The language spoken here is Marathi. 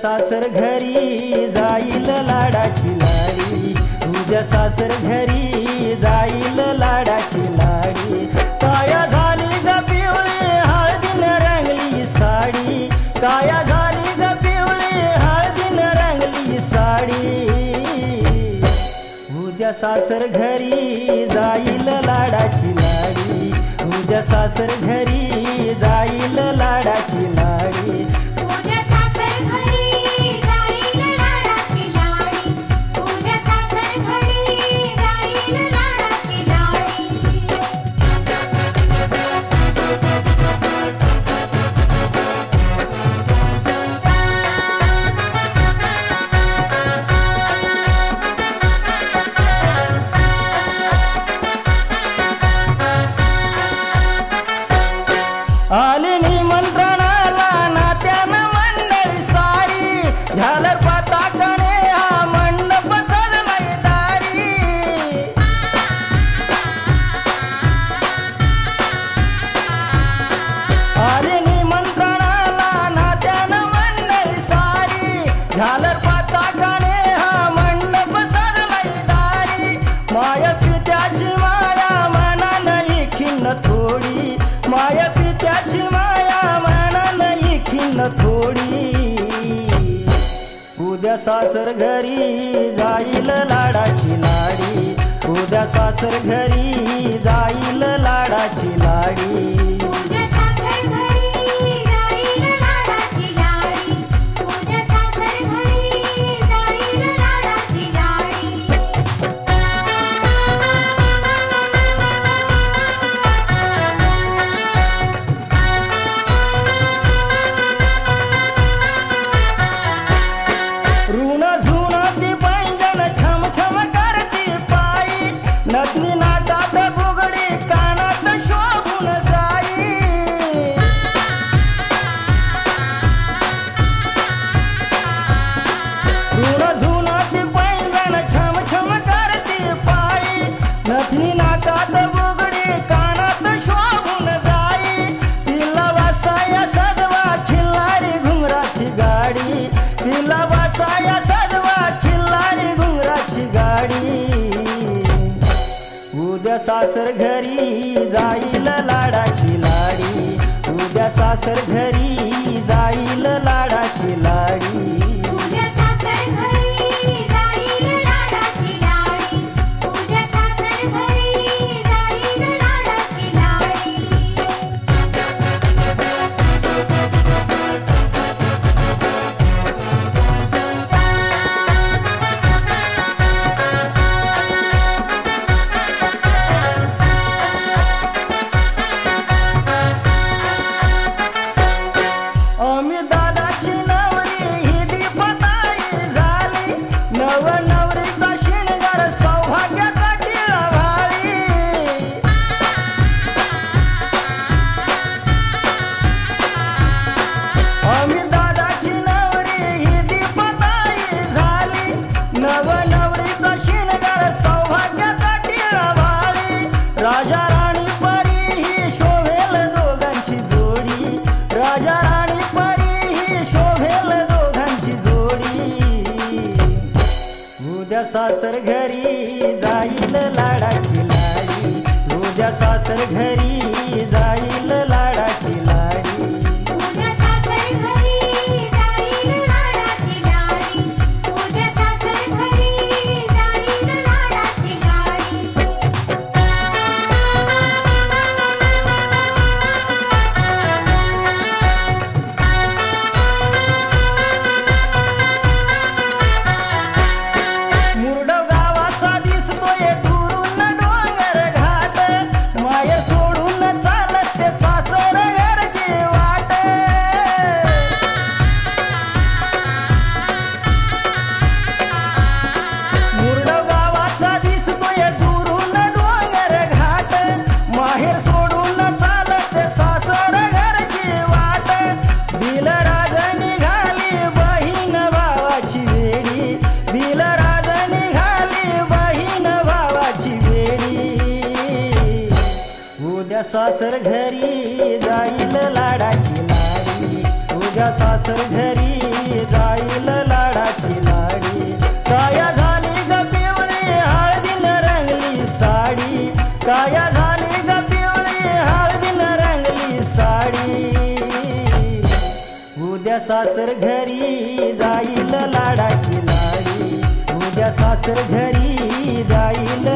सासर घरी जाईल लाडाची लाडी, तुझ्या सासर घरी जाईल लाडाची लाडी। काया झाली ग पिवळी हळदीने रंगली साडी, काया झाली ग पिवळी हळदीने रंगली साडी। तुझ्या सासर घरी जाईल लाडाची लाडी, तुझ्या सासर घरी जाईल लाडाची लाडी। तुझ्या सासर घरी जाईल लाडाची लाडी, तुझ्या सासर घरी जाईल लाडाची लाडी। आले निमंत्रणाला नात्यानं मंडळी सारी, झालर पताकाने हा मंडप सजलाय दारी। आले निमंत्रणाला नात्यानं मंडळी सारी, झालर पताकाने हा मंडप सजलाय दारी। माया पित्याची माया मनानं खिन्न थोडी, माया पित्याची माया मनानं खिन्न थोडी। उद्या सासर घरी जाईल लाडाची लाडी, उद्या सासर घरी जाईल लाडाची लाडी। तुझ्या सासर घरी जाईल लाडाची लाडी, तुझ्या सासर घरी जाईल लाडाची लाडी। ऋण झुणती पैंजण छम छम करती पायी, नथनी नाकात बुगडी कानात शोभून जाई। ऋण झुणती पैंजण छम छम करती पायी, नथनी नाकात बुगडी कानात शोभून जाई। तिला वासाया सजवा खिल्लारी घुंगराची गाडी, तिला वासाया सजवा खिल्लारी घुंगराची गाडी। उद्या सासर घरी जाईल लाडाची लाडी, उद्या सासर घरी जाईल लाडाची लाडी। तुझ्या सासर घरी जाईल लाडाची लाडी, तुझ्या सासर घरी जाईल लाडाची लाडी। आम्ही दादाची नवरी ही दीपताई झाली, नव नवरीचा शिणगार सौभाग्याचा टिळा भाळी। आम्ही दादाची नवरी ही दीपताई झाली, नव नवरीचा शिणगार सौभाग्याचा टिळा भाळी। राजा राणी परी ही शोभेल दोघांची जोडी, राजा राणी परी ही शोभेल दोघांची जोडी। उद्या सासर घरी जाईल लाडाची लाडी, उद्या सासर घरी जाईल लाडाची लाडी। तुझ्या सासर घरी जाईल लाडाची लाडी, तुझ्या सासर घरी जाईल लाडाची लाडी। मुरडव गावाचा दिसतोय दुरून डोंगर घाट, माय सोडून चालत ते सासर घरची वाट। मुरडव गावाचा दिसतोय दुरून डोंगर घाट, माहेर सोडून चालत ते सासर घरची वाट। दिल राज निघाली बहीण भावाची वेडी, दिल राज निघाली बहीण भावाची वेडी। उद्या सासर घरी जाईल लाडाची लाडी, उद्या सासर घरी जाईल लाडाची लाडी काया झाली ग पिवळी हळदीनं रंगली साडी काया झाली ग पिवळी हळदीनं रंगली साडी उद्या सासर घरी जाईल लाडाची लाडी उद्या सासर घरी जाईल